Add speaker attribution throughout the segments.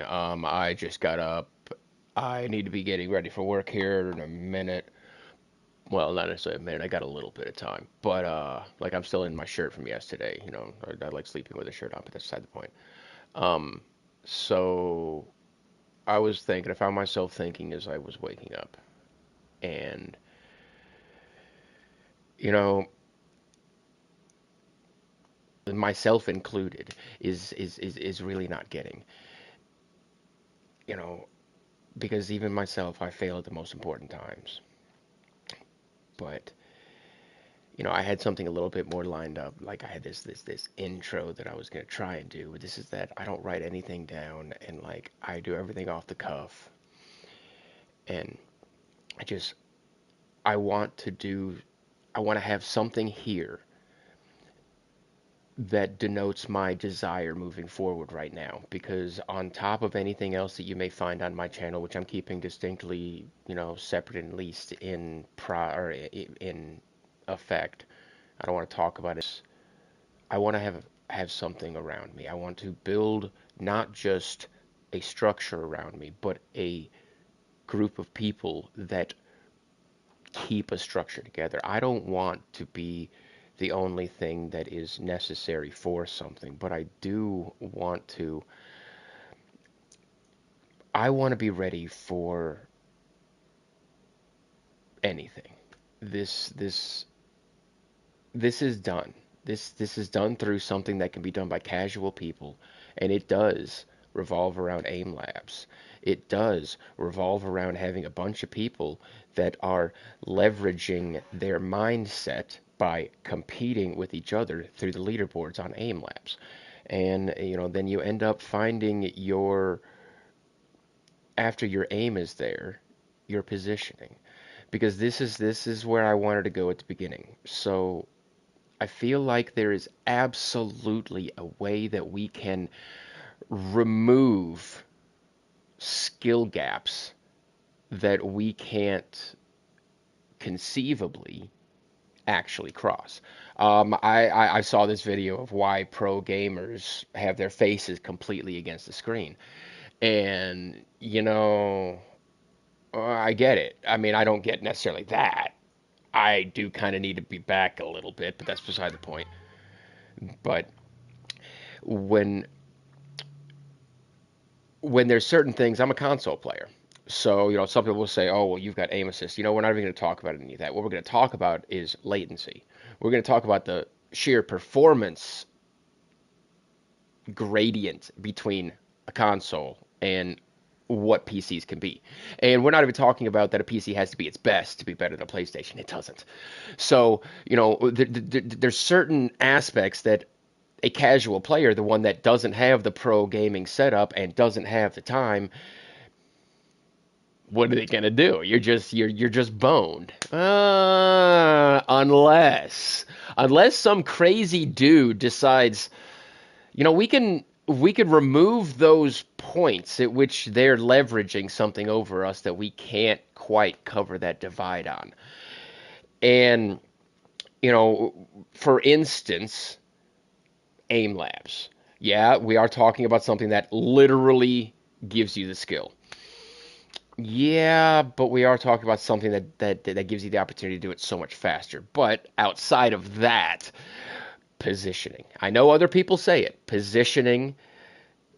Speaker 1: I just got up. I need to be getting ready for work here in a minute. Well, not necessarily a minute. I got a little bit of time, but like I'm still in my shirt from yesterday. I like sleeping with a shirt on, but that's beside the point. Um, so I found myself thinking as I was waking up, and you know, myself included, is really not getting, you know, because even myself, I fail at the most important times. But I had something a little bit more lined up. Like I had this intro that I was gonna try and do. This is that I don't write anything down, and like I do everything off the cuff. And I just I want to do I want to have something here that denotes my desire moving forward right now. Because on top of anything else that you may find on my channel, which I'm keeping distinctly, separate and least in effect, I don't want to talk about it. I want to have something around me. I want to build not just a structure around me, but a group of people that keep a structure together. I don't want to be the only thing that is necessary for something, but I want to be ready for anything. This this this is done. This is done through something that can be done by casual people, and it does revolve around AIM Labs. It does revolve around having a bunch of people that are leveraging their mindset by competing with each other through the leaderboards on AIM Labs. And then you end up finding after your aim is there, your positioning. Because this is where I wanted to go at the beginning. So I feel like there is absolutely a way that we can remove skill gaps that we can't conceivably actually cross. I saw this video of why pro gamers have their faces completely against the screen. And, I get it. I mean, I don't get necessarily that. I do kind of need to be back a little bit, but that's beside the point. But when when there's certain things, I'm a console player. So, some people will say, oh, well, you've got aim assist. We're not even going to talk about any of that. What we're going to talk about is latency. We're going to talk about the sheer performance gradient between a console and what PCs can be. And we're not even talking about that a PC has to be its best to be better than a PlayStation. It doesn't. So, there's certain aspects that a casual player, the one that doesn't have the pro gaming setup and doesn't have the time, what are they gonna do? You're just boned. Unless some crazy dude decides, we can remove those points at which they're leveraging something over us that we can't quite cover that divide on. And for instance, aim labs. Yeah, we are talking about something that literally gives you the skill. Yeah, but we are talking about something that gives you the opportunity to do it so much faster. But outside of that, positioning. I know other people say it. Positioning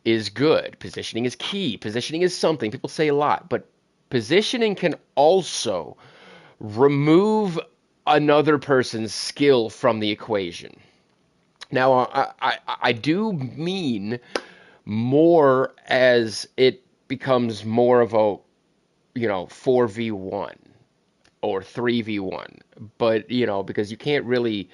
Speaker 1: is good. Positioning is key. Positioning is something people say a lot, but positioning can also remove another person's skill from the equation. Now, I do mean more as it becomes more of a 4v1 or 3v1, but because you can't really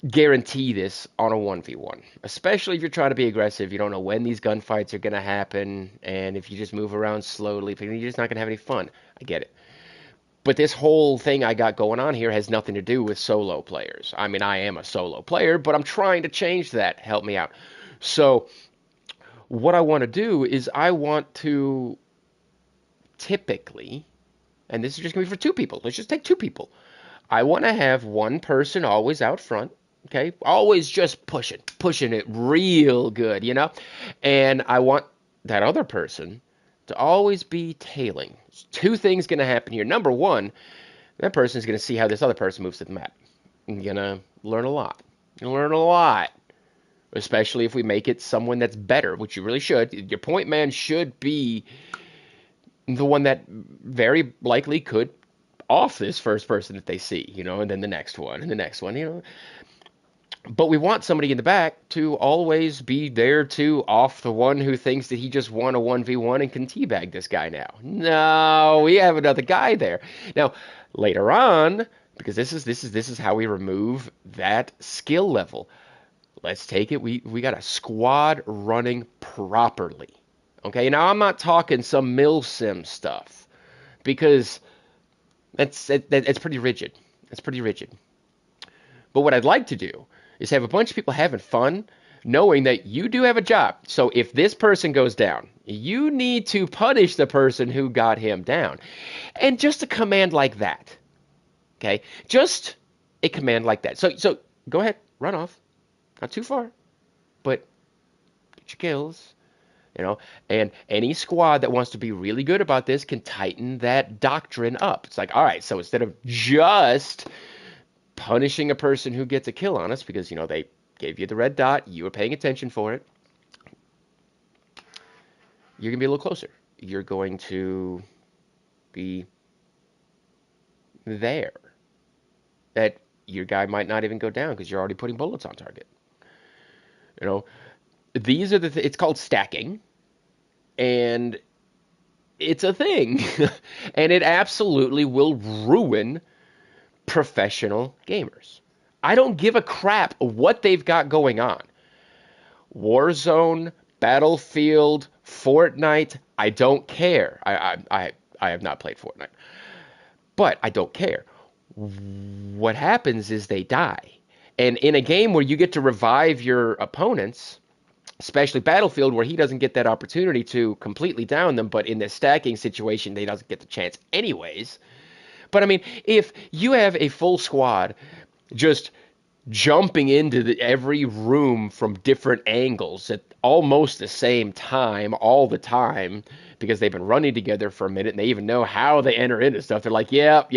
Speaker 1: guarantee this on a 1v1, especially if you're trying to be aggressive. You don't know when these gunfights are going to happen, and if you just move around slowly, you're just not going to have any fun. I get it. But this whole thing I got going on here has nothing to do with solo players. I mean, I am a solo player, but I'm trying to change that. Help me out. So, what I want to do is I want to typically, and this is just going to be for two people. Let's just take two people. I want to have one person always out front, Okay, always just pushing it real good, And I want that other person to always be tailing. Two things going to happen here. Number one, that person is going to see how this other person moves to the map. You're going to learn a lot. You're going to learn a lot, especially if we make it someone that's better, which you really should. Your point man should be the one that very likely could off this first person that they see, and then the next one and the next one. But we want somebody in the back to always be there to off the one who thinks that he just won a 1v1 and can teabag this guy now. No, we have another guy there. Now, later on, because this is how we remove that skill level. Let's take it. We got a squad running properly. Okay, now I'm not talking some milsim stuff because it's pretty rigid. It's pretty rigid. But what I'd like to do is have a bunch of people having fun, knowing that you do have a job. So if this person goes down, you need to punish the person who got him down. And just a command like that. Okay? Just a command like that. So go ahead, run off. Not too far, but get your kills. And any squad that wants to be really good about this can tighten that doctrine up. It's like, all right, so instead of just punishing a person who gets a kill on us because, they gave you the red dot, you were paying attention for it, you're going to be a little closer. You're going to be there. That your guy might not even go down because you're already putting bullets on target. These are it's called stacking, and it's a thing, and it absolutely will ruin professional gamers. I don't give a crap what they've got going on. Warzone, Battlefield, Fortnite, I don't care. I have not played Fortnite, but I don't care. What happens is they die. And in a game where you get to revive your opponents, especially Battlefield, where he doesn't get that opportunity to completely down them, but in this stacking situation, they doesn't get the chance anyways. But I mean, if you have a full squad just jumping into every room from different angles at almost the same time, all the time, because they've been running together for a minute and they even know how they enter into stuff. They're like, yep.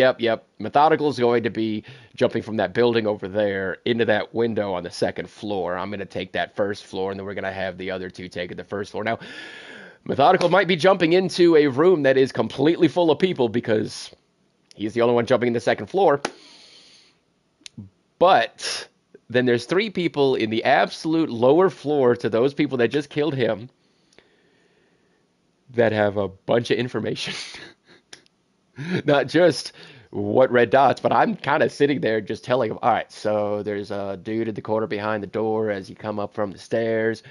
Speaker 1: Methodical is going to be jumping from that building over there into that window on the second floor. I'm going to take that first floor, and then we're going to have the other two take the first floor. Now, Methodical might be jumping into a room that is completely full of people because he's the only one jumping in the second floor. But then there's three people in the absolute lower floor to those people that just killed him that have a bunch of information. Not just what red dots, but I'm kind of sitting there just telling them, all right, so there's a dude at the corner behind the door as you come up from the stairs.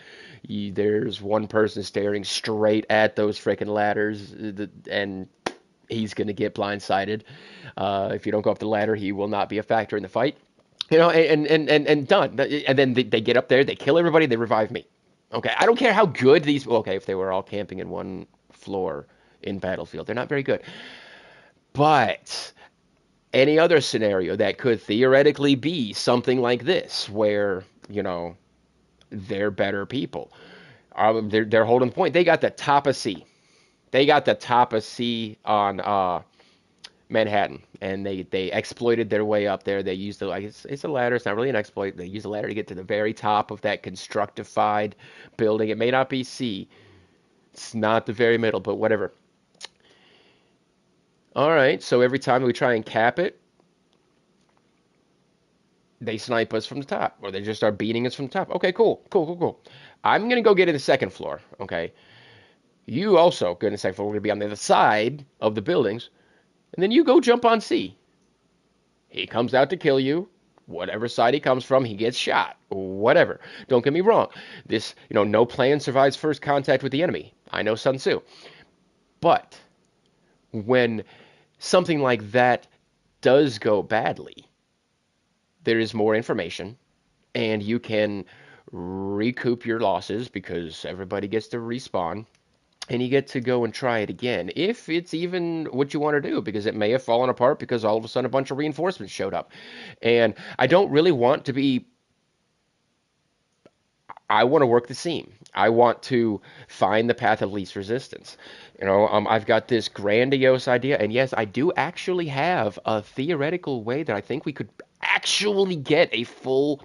Speaker 1: There's one person staring straight at those freaking ladders, and he's going to get blindsided. If you don't go up the ladder, he will not be a factor in the fight. And done. And then they get up there, they kill everybody, they revive me. Okay, I don't care how good these. Okay, if they were all camping in one floor in Battlefield, they're not very good. But any other scenario that could theoretically be something like this, where they're better people, they're holding the point. They got the top of C. They got the top of C on Manhattan, and they exploited their way up there. They used it's a ladder. It's not really an exploit. They used a ladder to get to the very top of that constructified building. It may not be C. It's not the very middle, but whatever. All right, so every time we try and cap it, they snipe us from the top, or they just start beating us from the top. Okay, cool. I'm going to go get in the second floor, okay? You also go in the second floor. We're going to be on the other side of the buildings. And then you go jump on C. He comes out to kill you. Whatever side he comes from, he gets shot. Whatever. Don't get me wrong. This, no plan survives first contact with the enemy. I know Sun Tzu. But when something like that does go badly, there is more information, and you can recoup your losses because everybody gets to respawn. And you get to go and try it again, if it's even what you want to do, because it may have fallen apart because all of a sudden a bunch of reinforcements showed up. And I don't really want to be I want to work the seam. I want to find the path of least resistance. I've got this grandiose idea, and yes, I do actually have a theoretical way that I think we could actually get a full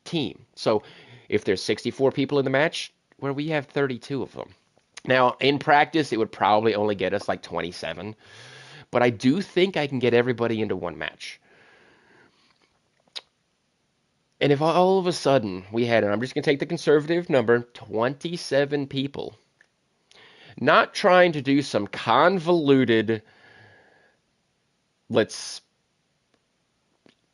Speaker 1: team. So if there's 64 people in the match, where we have 32 of them. Now, in practice, it would probably only get us like 27, but I do think I can get everybody into one match. And if all of a sudden we had, and I'm just going to take the conservative number, 27 people, not trying to do some convoluted, let's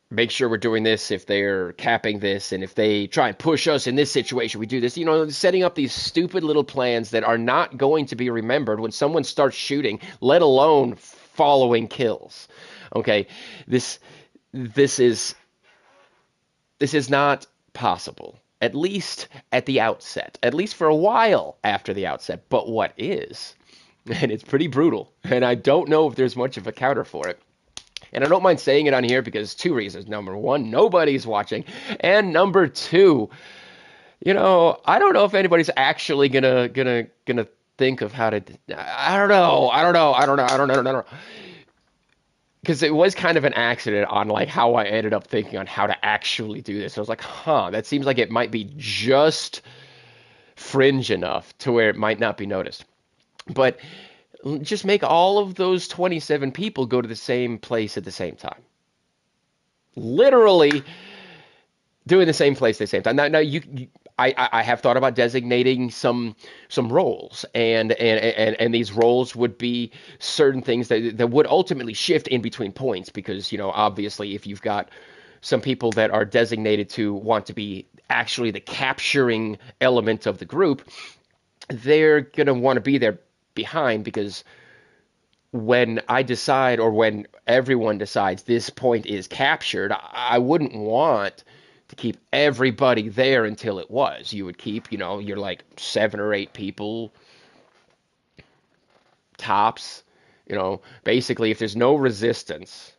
Speaker 1: make sure we're doing this if they're capping this, and if they try and push us in this situation, we do this. Setting up these stupid little plans that are not going to be remembered when someone starts shooting, let alone following kills. Okay, this is not possible, at least at the outset, at least for a while after the outset. But what is, and it's pretty brutal, and I don't know if there's much of a counter for it. And I don't mind saying it on here because two reasons. Number one, nobody's watching. And number two, I don't know if anybody's actually gonna think of how to. I don't know. Because it was kind of an accident on like how I ended up thinking on how to actually do this. I was like, that seems like it might be just fringe enough to where it might not be noticed. But just make all of those 27 people go to the same place at the same time. Literally doing the same place at the same time. Now I have thought about designating some roles, and these roles would be certain things that would ultimately shift in between points, because obviously if you've got some people that are designated to want to be actually the capturing element of the group, they're gonna want to be there behind, because when I decide, or when everyone decides this point is captured, I wouldn't want to keep everybody there until it was. You would keep, you're like 7 or 8 people tops. Basically, if there's no resistance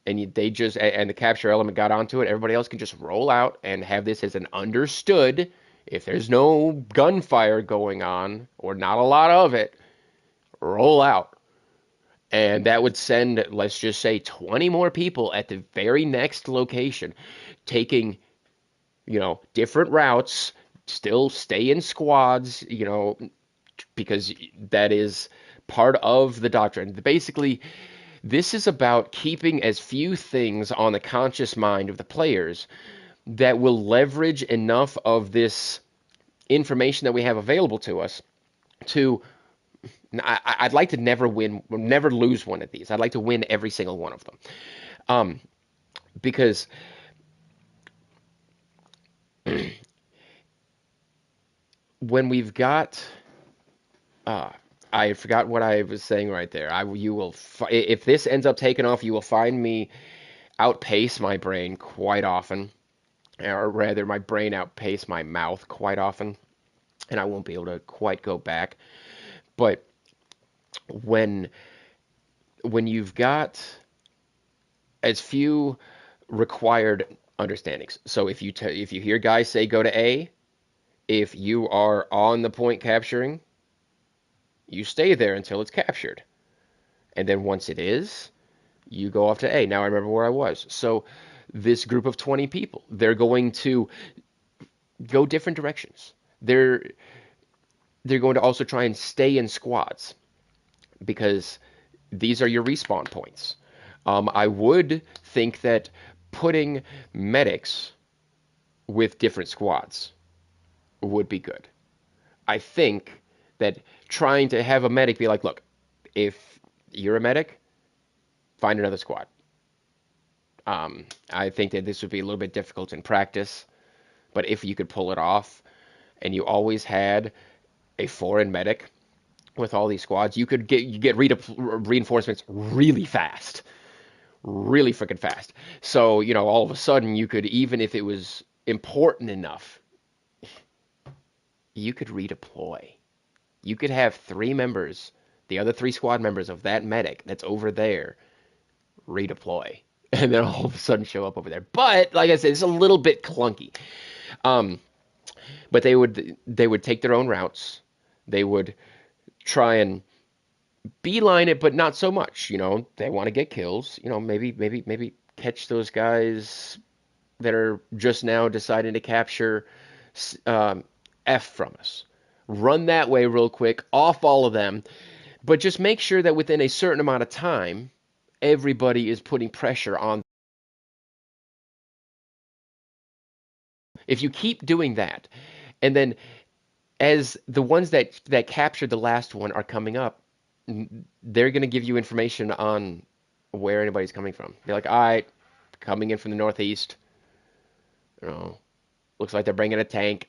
Speaker 1: and the capture element got onto it, everybody else can just roll out and have this as an understood. If there's no gunfire going on, or not a lot of it, roll out. And that would send, let's just say, 20 more people at the very next location, taking, different routes, still stay in squads, because that is part of the doctrine. Basically, this is about keeping as few things on the conscious mind of the players that will leverage enough of this information that we have available to us to. I'd like to never lose one of these. I'd like to win every single one of them, because when we've got, I forgot what I was saying right there. If this ends up taking off, you will find me outpace my brain quite often, or rather, my brain outpace my mouth quite often, and I won't be able to quite go back. But when you've got as few required understandings, so if you hear guys say go to A, if you are on the point capturing, you stay there until it's captured, and then once it is, you go off to A. Now I remember where I was. So this group of 20 people, they're going to go different directions. They're going to also try and stay in squads, because these are your respawn points. I would think that putting medics with different squads would be good. I think that trying to have a medic be like, look, if you're a medic, find another squad. I think that this would be a little bit difficult in practice, but if you could pull it off, and you always had a foreign medic with all these squads, you get reinforcements really fast, really freaking fast. So all of a sudden you could, even if it was important enough, you could redeploy. You could have 3 members, the other 3 squad members of that medic that's over there, redeploy, and then all of a sudden show up over there. But like I said, it's a little bit clunky. Um, but they would take their own routes. They would try and beeline it, but not so much. They want to get kills. Maybe catch those guys that are just now deciding to capture um, F from us. Run that way real quick, off all of them, but just make sure that within a certain amount of time, everybody is putting pressure on. If you keep doing that, and then as the ones that captured the last one are coming up, they're going to give you information on where anybody's coming from. They're like, all right, coming in from the northeast. You know, looks like they're bringing a tank.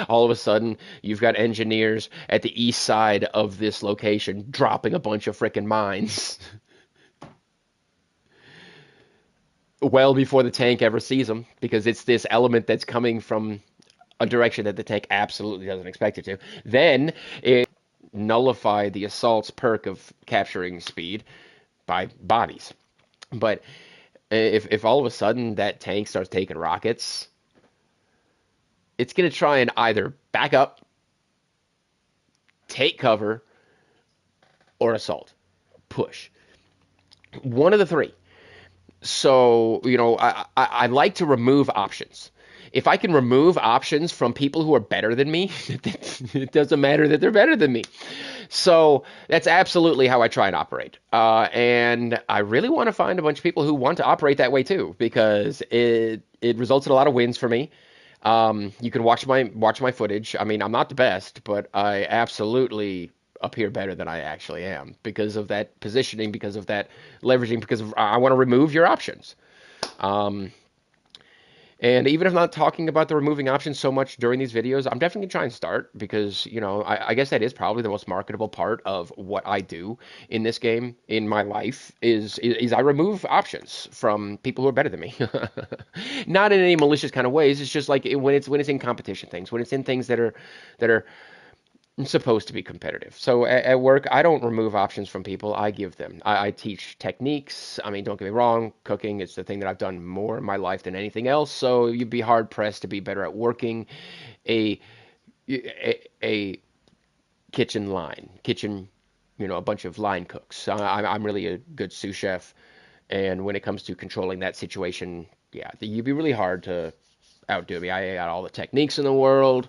Speaker 1: All of a sudden, you've got engineers at the east side of this location dropping a bunch of frickin' mines well before the tank ever sees them, because it's this element that's coming from a direction that the tank absolutely doesn't expect it to. Then it nullify the assault's perk of capturing speed by bodies. But if all of a sudden that tank starts taking rockets, it's going to try and either back up, take cover, or assault, push. One of the three. So, I like to remove options. If I can remove options from people who are better than me, it doesn't matter that they're better than me. So that's absolutely how I try and operate. And I really want to find a bunch of people who want to operate that way too, because it results in a lot of wins for me. You can watch my footage. I mean, I'm not the best, but I absolutely appear better than I actually am because of that positioning, because of that leveraging, because I want to remove your options. Um, and even if I'm not talking about the removing options so much during these videos, I'm definitely trying to start because, I guess that is probably the most marketable part of what I do in this game, in my life, is I remove options from people who are better than me. Not in any malicious kind of ways. It's just like when it's in competition things, when it's in things that are supposed to be competitive. So at work, I don't remove options from people. I give them. I teach techniques. I mean, don't get me wrong, cooking is the thing that I've done more in my life than anything else. So you'd be hard pressed to be better at working a a kitchen, a bunch of line cooks. I'm really a good sous chef, and when it comes to controlling that situation, yeah, you'd be really hard to outdo me. I got all the techniques in the world.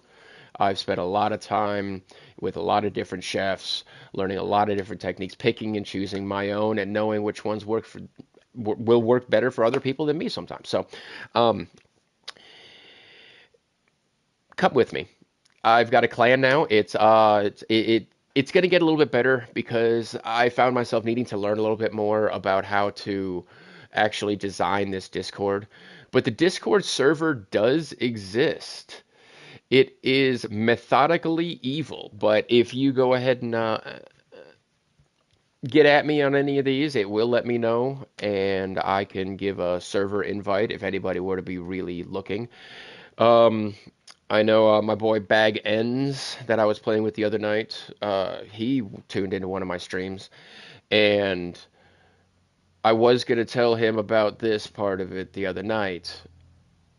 Speaker 1: I've spent a lot of time with a lot of different chefs, learning a lot of different techniques, picking and choosing my own, and knowing which ones will work better for other people than me sometimes. So, um, come with me. I've got a clan now. It's going to get a little bit better because I found myself needing to learn a little bit more about how to actually design this Discord. But the Discord server does exist. It is methodically evil, but if you go ahead and get at me on any of these, it will let me know, and I can give a server invite if anybody were to be really looking. Um, I know my boy Bag Ends that I was playing with the other night. He tuned into one of my streams, and I was gonna tell him about this part of it the other night.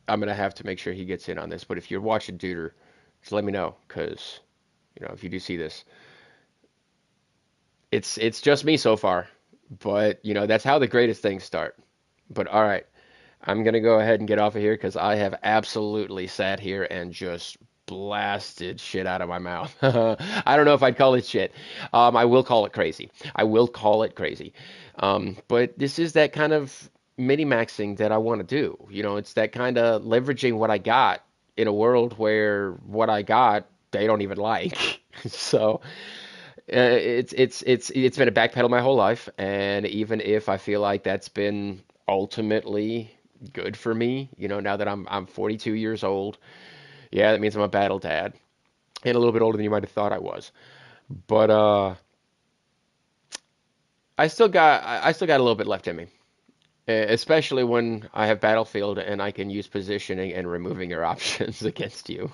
Speaker 1: I'm gonna have to make sure he gets in on this. But if you're watching Duder, just let me know, because if you do see this, it's just me so far. But that's how the greatest things start. But all right, I'm gonna go ahead and get off of here because I have absolutely sat here and just blasted shit out of my mouth. I don't know if I'd call it shit. I will call it crazy. I will call it crazy. But this is that kind of mini maxing that I want to do. It's that kind of leveraging what I got in a world where what I got they don't even like. So it's been a backpedal my whole life, and even if I feel like that's been ultimately good for me, now that I'm 42 years old, yeah, that means I'm a battle dad and a little bit older than you might have thought I was. But I still got a little bit left in me, especially when I have Battlefield and I can use positioning and removing your options against you.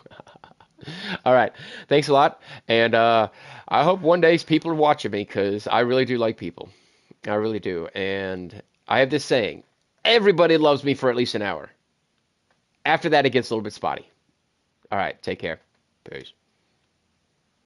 Speaker 1: All right. Thanks a lot. And I hope one day people are watching me because I really do like people. I really do. And I have this saying, everybody loves me for at least an hour. After that, it gets a little bit spotty. All right, take care. Peace.